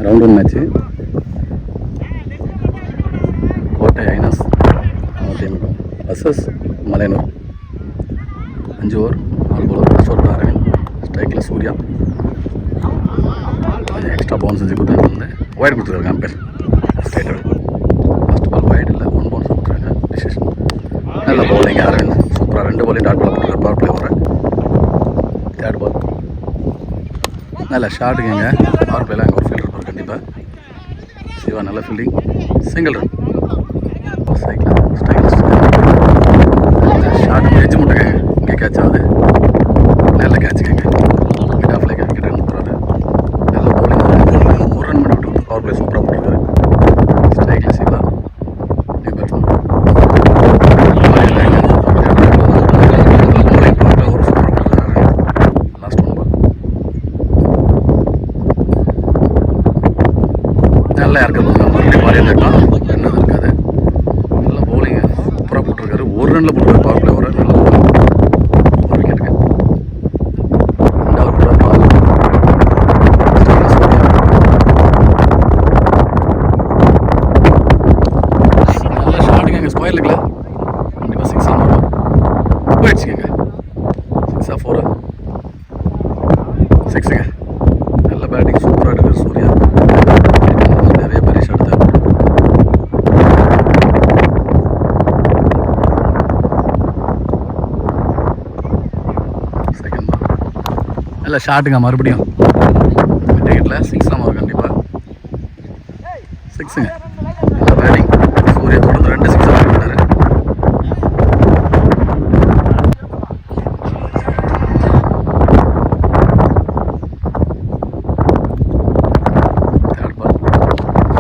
Round 1 match. கோட்டை ஐனாஸ் team versus Malayanur. 5 over 4 ball. First over Aravind, ஸ்ட்ரைக்கில் சூர்யா. கொஞ்சம் எக்ஸ்ட்ரா பவுன்ஸ் செஞ்சு கொடுத்தாங்க. ஒயிட் கொடுத்துருக்காங்க umpire. Straight first ball wide இல்லை, 1 பவுன்ஸ் கொடுத்துருக்காங்க. டிசிஷன். நல்ல பவுலிங் அரவிந்த், சூப்பராக 2 பாலையும் டாட் பால் போட்டுருக்காரு. பவர் பிளே வர 3rd பால் நல்ல ஷாட்டுக்குங்க. பவர் பிளேல அங்கே ஒரு ஃபீல்டர் இருப்பார் கண்டிப்பாக. சிவா நல்ல fielding, single run. Short edge முட்டைங்க, இங்கே கேட்ச் ஆகுது. நல்ல கேட்சுக்கங்க, மிட் ஆஃப்ல கிட்ட நிறுத்துறாரு. நல்ல பவுலிங், 1 ரன் பண்ணி விட்டு பவர் பிளே சூப்பராக போட்டிருக்காரு. ஸ்ட்ரைக்கில் சிவா நியூ பேட்ஸ்மேன். லாஸ்ட் 1 பால் நல்லா இறக்குது. மறுபடியும் மாதிரி இருக்கலாம், என்னது இருக்காது. நல்ல பவுலிங் சூப்பராக போட்டிருக்காரு. 1 ரனில் போட்டிருக்காரு பவர் பிளே வர. நல்ல பவுலிங், 1 விக்கெட்டுக்கு. 2வது கூட பால் நல்ல ஷாட்டுங்க. எங்கள் ஸ்கொயர் இருக்குல்ல, கண்டிப்பாக 6 வரும். போயிடுச்சுங்க. 6 4 6ங்க. நல்ல பேட்டிங் சூப்பராக இருக்குது சூர்யா. நிறைய பெரிய ஷாட் தான். செகண்ட் பால் நல்ல ஷாட்டுங்க. மறுபடியும் விக்கெட்டில் 6 தான் வரும் கண்டிப்பாக. 6ங்க. நல்ல பேட்டிங் சூர்யா. தொடர்ந்து 2 6 விட்டாரு.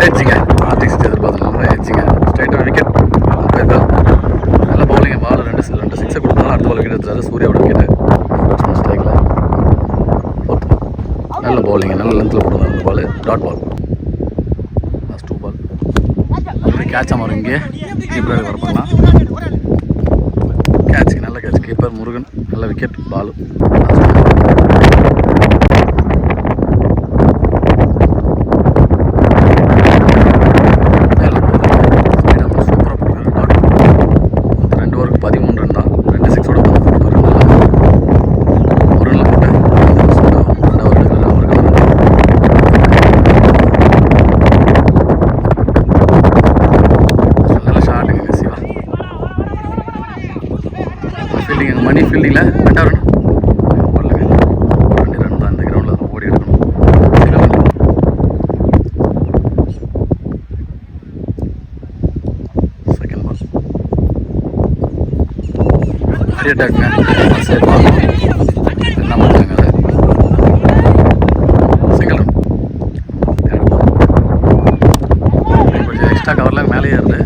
எட்ஜிங்க, ஆர்டிக்ஸ் எதிர்பார்த்து நல்லா எட்ஜிங்க. ஸ்ட்ரைட்டாக விக்கெட். நல்ல பவுலிங்க. பால் 2 6 கொடுத்தாலும் அடுத்த பால் விக்கெட் எடுத்தாரு. சூர்யாவோட விக்கெட்டு. ஸ்ட்ரைக்கில் 4th பால் நல்ல பவுலிங்க. நல்ல லென்த்தில் போட்டுருந்தாங்க அந்த பால். Dot ball. லாஸ்ட் 2 பால் அப்படி கேட்சாக மாறும். இங்கே கீப்பர் வர பண்ணலாம். கேட்சுங்க, நல்ல கேட்ச். கீப்பர் முருகன், நல்ல விக்கெட். பால் ஃபீல்டிங். மணி ஃபீல்டிங்கில் 2 ரன் வரலங்க. 2 ரன் தான் இந்த கிரவுண்டில் ஓடி எடுக்கணும். செகண்ட் பால் பெரிய அட்டாக்குங்க. சேஃபாக என்ன பண்ணுறாங்க அதை. Single run. 3rd பால் கொஞ்சம் எக்ஸ்ட்ரா கவரில் மேலே ஏறுது.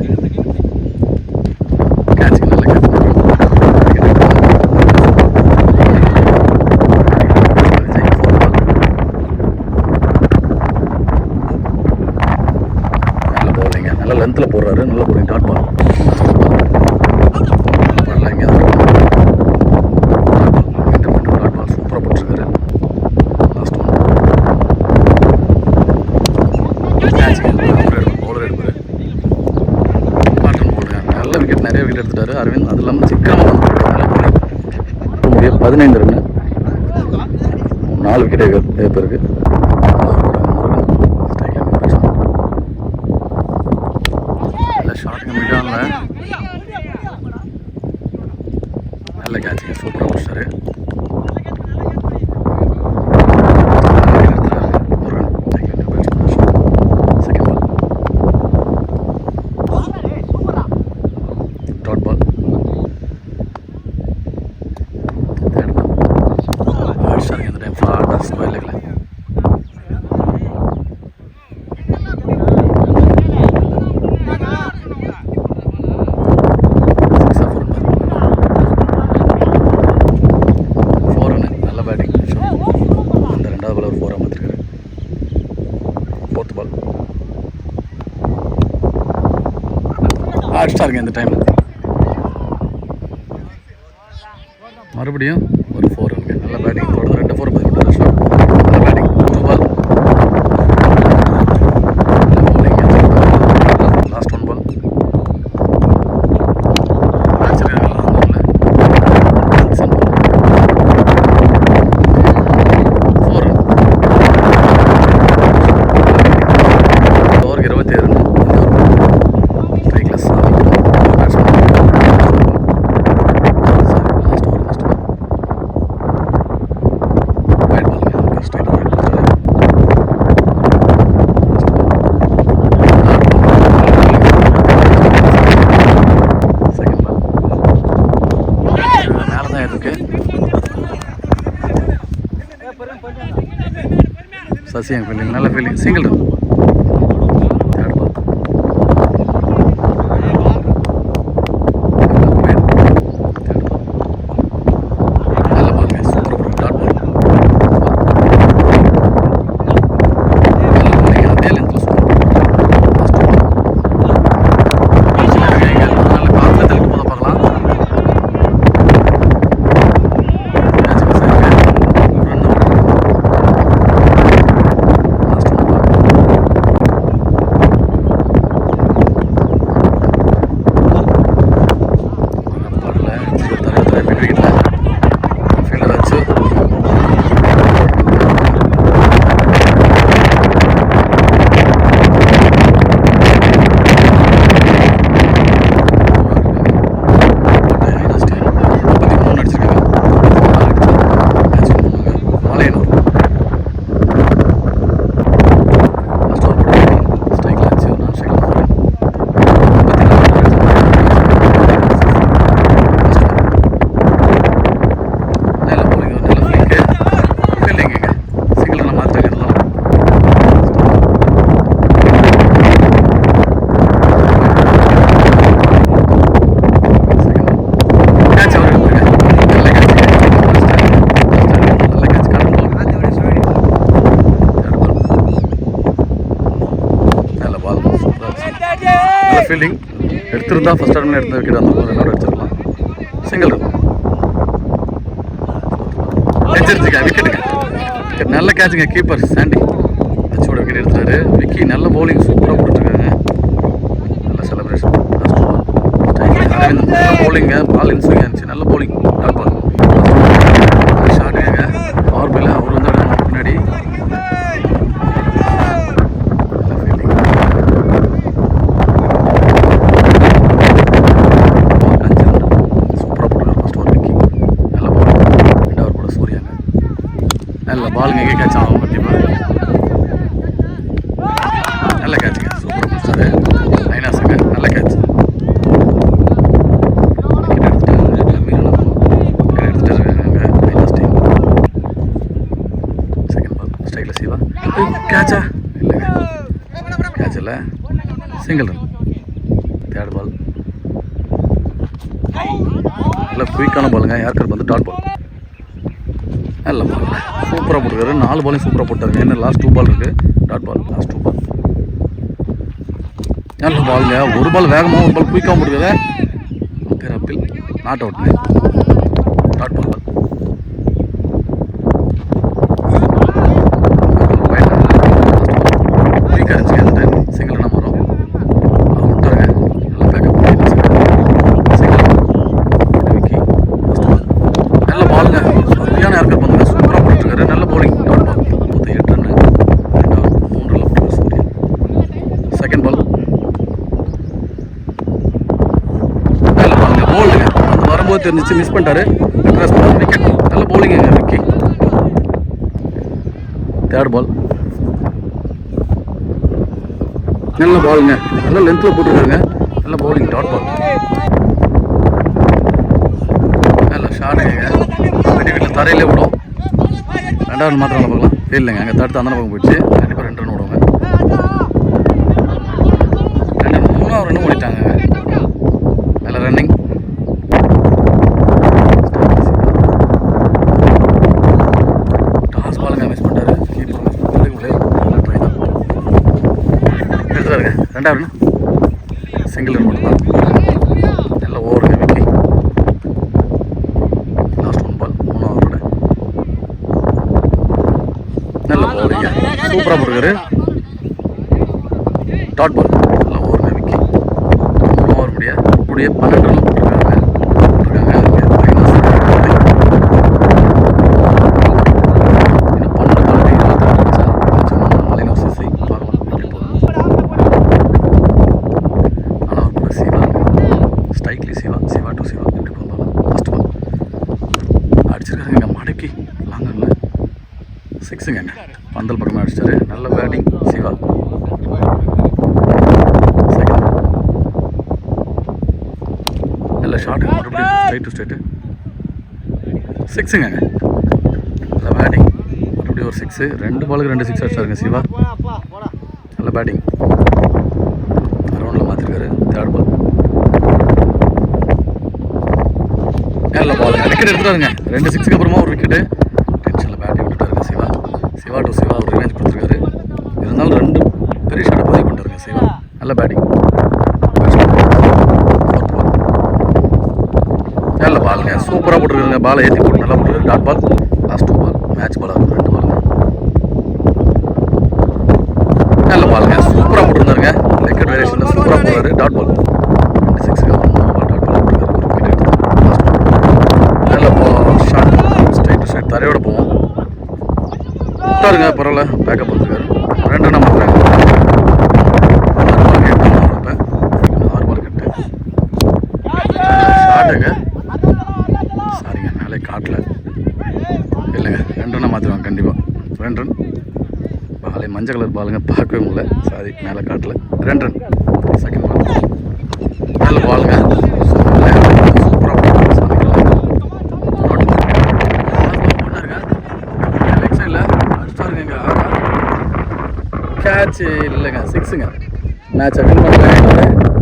கேட்சுங்க, நல்ல கேட்ச். நல்ல லென்த்தில் போடுறாரு. நல்ல போடுங்க. Dot ball. நல்லா இங்கே டாட் பால் சூப்பராக போட்டிருக்காரு. லாஸ்ட் 1 கேட்சுங்க. பவுலர் எடுப்பார். காட்டன் போடுங்க. நல்ல விக்கெட், நிறைய விக்கெட் எடுத்துட்டாரு அரவிந்த். அது இல்லாமல் சிக்கனமாக வந்து 15 ரன்னு 4 விக்கெட் இருக்கு. ஷாட்டுங்க மிடானில் நல்ல கேட்சுங்க. சூப்பராக பிடிச்சாரு. Second ball dot ball. 3rd பால் அடிச்சாருங்க. இந்த டைம் ஃப்ளாட்டாக ஸ்கொயர் லெக்கில். அடிச்சிட்டாருங்க இந்த டைம். மறுபடியும் ஒரு 4 ரன்ங்க. நல்ல பேட்டிங். தொடர்ந்து 2 4 நல்ல பேட்டிங். 2 பால் சசி எங்கள் ஃபீல்டிங் நல்ல ஃபீல்டிங் சிங்கிள் ரன் ஃபீல்டிங் எடுத்திருந்தா ஃபஸ்ட் ரன் எடுத்து வைக்கிற அந்த ரன்னோட அடிச்சிடலாம் சிங்கிள் ரன் வச்சிருச்சுங்க விக்கெட்டுங்க நல்ல கேட்சுங்க கீப்பர் சாண்டி வச்சோட விக்கெட் எடுத்துட்டாரு விக்கி நல்ல பவுலிங் சூப்பராக போட்டுருக்காங்க நல்ல செலிப்ரேஷன் நல்ல பவுலிங்க பால் இன்ஸ்விங் இருந்துச்சு நல்ல பவுலிங் டாட் பால் ஷாட்டுங்க பவர் பில்ல அவர் வந்து பின்னாடி நல்ல பாலுங்க எங்கே கேட்ச் ஆகும் கண்டிப்பாக நல்ல கேட்சுங்க சூப்பராக பிடிச்சாரு ஐநாஸுங்க நல்ல கேட்ச் எடுத்துட்டு இருக்காங்க ஐநாஸ் டீம் செகண்ட் பால் ஸ்ட்ரைக்கில் சீவா கேட்சா இல்லைங்க கேட்ச் இல்லை சிங்கிள் ரன் தேர்ட் பால் நல்ல குயிக்கான பாலுங்க யார்கர் வந்து டாட் பால் நல்ல பால் சூப்பராக போட்டுருக்காரு 4 பாலையும் சூப்பராக போட்டாருங்க என்ன லாஸ்ட் 2 பால் இருக்குது டாட் பால் லாஸ்ட் 2 பால் நல்ல பாலுங்க ஒரு பால் வேகமாக ஒரு பால் குயிக்காக போட்டுருக்காரு பேர் அப்பில் நாட் அவுட்ங்க டாட் பால் குயிக்காக இருந்துச்சு அந்த டைம் சிங்கிள் ரன்னாக வரும் விட்டாருங்க நல்லா பேக்கப் சிங்கிள் விக்கி நல்ல பாலுங்க சரியான யாருக்கு பண்ணுங்க சூப்பராக போட்டுருக்காரு நல்ல bowling dot ball 38 run 3 run போட்டு சூரியன் செகண்ட் பால் நல்ல பாலுங்க போல்டுங்க அது வரும்போது தெரிஞ்சிச்சு மிஸ் பண்ணிட்டாரு விக்கெட் நல்ல பவுலிங்க விக்கி தேர்ட் பால் நல்ல பாலுங்க நல்ல லென்த்தில் போட்டுருக்காங்க நல்ல பவுலிங் டாட் பால் நல்ல ஷாட்டுங்க வீட்டில் தரையிலே விடும் 2 ரன் மாத்திரம் பார்க்கலாம் இல்லைங்க அங்கே தடுத்து அந்த பக்கம் போயிடுச்சு கண்டிப்பாக 2 ரன் விடுவாங்க 3ஆவது ரன்னும் ஓடிட்டாங்க நல்ல ரன்னிங் டாஸ் பாலுங்க மிஸ் பண்ணிட்டாரு கீப்பர் மிஸ் பண்ணிட்டாரு நல்ல ட்ரை தான் எடுத்துறாருங்க 2ஆவது ரன் சிங்கிள் ரன் மட்டும் தான் நல்ல ஓவருங்க விக்கி நல்ல பவுலிங்க சூப்பராக போட்டுருக்காரு டாட் பால் நல்ல ஓவருங்க விக்கி ஓவர் முடியா 12 ரன் போட்டிருக்காங்க அடிச்சிருக்காங்க மடக்கி லாங்கரில் 6ங்க பந்தல் பக்கமாக அடிச்சிட்டாரு நல்ல பேட்டிங் சிவா செகண்ட் நல்ல ஷாட்டு மறுபடியும் ஸ்ட்ரைட் டு ஸ்ட்ரைட்டு 6ங்க நல்ல பேட்டிங் மறுபடியும் ஒரு 6 2 பாலுக்கு 2 6 அடிச்சாருங்க சிவா. நல்ல பேட்டிங். ரவுண்டில் மாற்றிருக்காரு. தேர்ட் பால் நல்ல பால். விக்கெட் எடுத்துட்டாருங்க. 2 6க்கு அப்புறமா ஒரு விக்கெட்டு. டென்ஷனில் பேட்டிங் விட்டுட்டாருங்க சிவா. சிவா டு சிவா ஒரு ரிவெஞ்ச் கொடுத்துருக்காரு. இருந்தாலும் 2 பெரிய ஷாட்டை பதிவு பண்ணிட்டாருங்க சிவா. நல்ல பேட்டிங். நல்ல பாலுங்க. சூப்பராக போட்டுருக்காருங்க. பாலை ஏற்றி போட்டு நல்லா போட்டுருக்காரு. Dot ball. Last 2 ball. Match ball ஆகும். 2 பாலுங்க. நல்ல பாலுங்க. சூப்பராக போட்டுருந்தாருங்க. விக்கெட் வேரியேஷனில் சூப்பராக போடுறாரு. Dot ball. 6க்கு அப்புறம் பால் டாட் பால் போட்டுருக்காரு. ஒரு விக்கெட் எடுத்து நல்ல பால். ஷாட் ஸ்ட்ரைட் டு ஸ்ட்ரைட் தரையோட போவோம். விட்டாருங்க. பரவாயில்ல. பேக்கப் வந்துருக்காரு. 2 ரன் பண்ணுறாங்க. 6 பால் கட்டு. ஷாட்டுங்க. சாரிங்க மேலே காட்டல இல்லைங்க. 2 ரன் மாற்றிடுவாங்க கண்டிப்பாக. 2 ரன். பாலே மஞ்சள் கலர் பாலுங்க. பார்க்கவே முடியல. சாரி மேலே காட்டல. 2 ரன். Second ball. நல்ல பாலுங்க. சூப்பராக லெக் சைடில் அடிச்சாருங்க. கேட்ச் இல்லைங்க. 6ங்க. மேட்சை வின் பண்ணுறாங்க.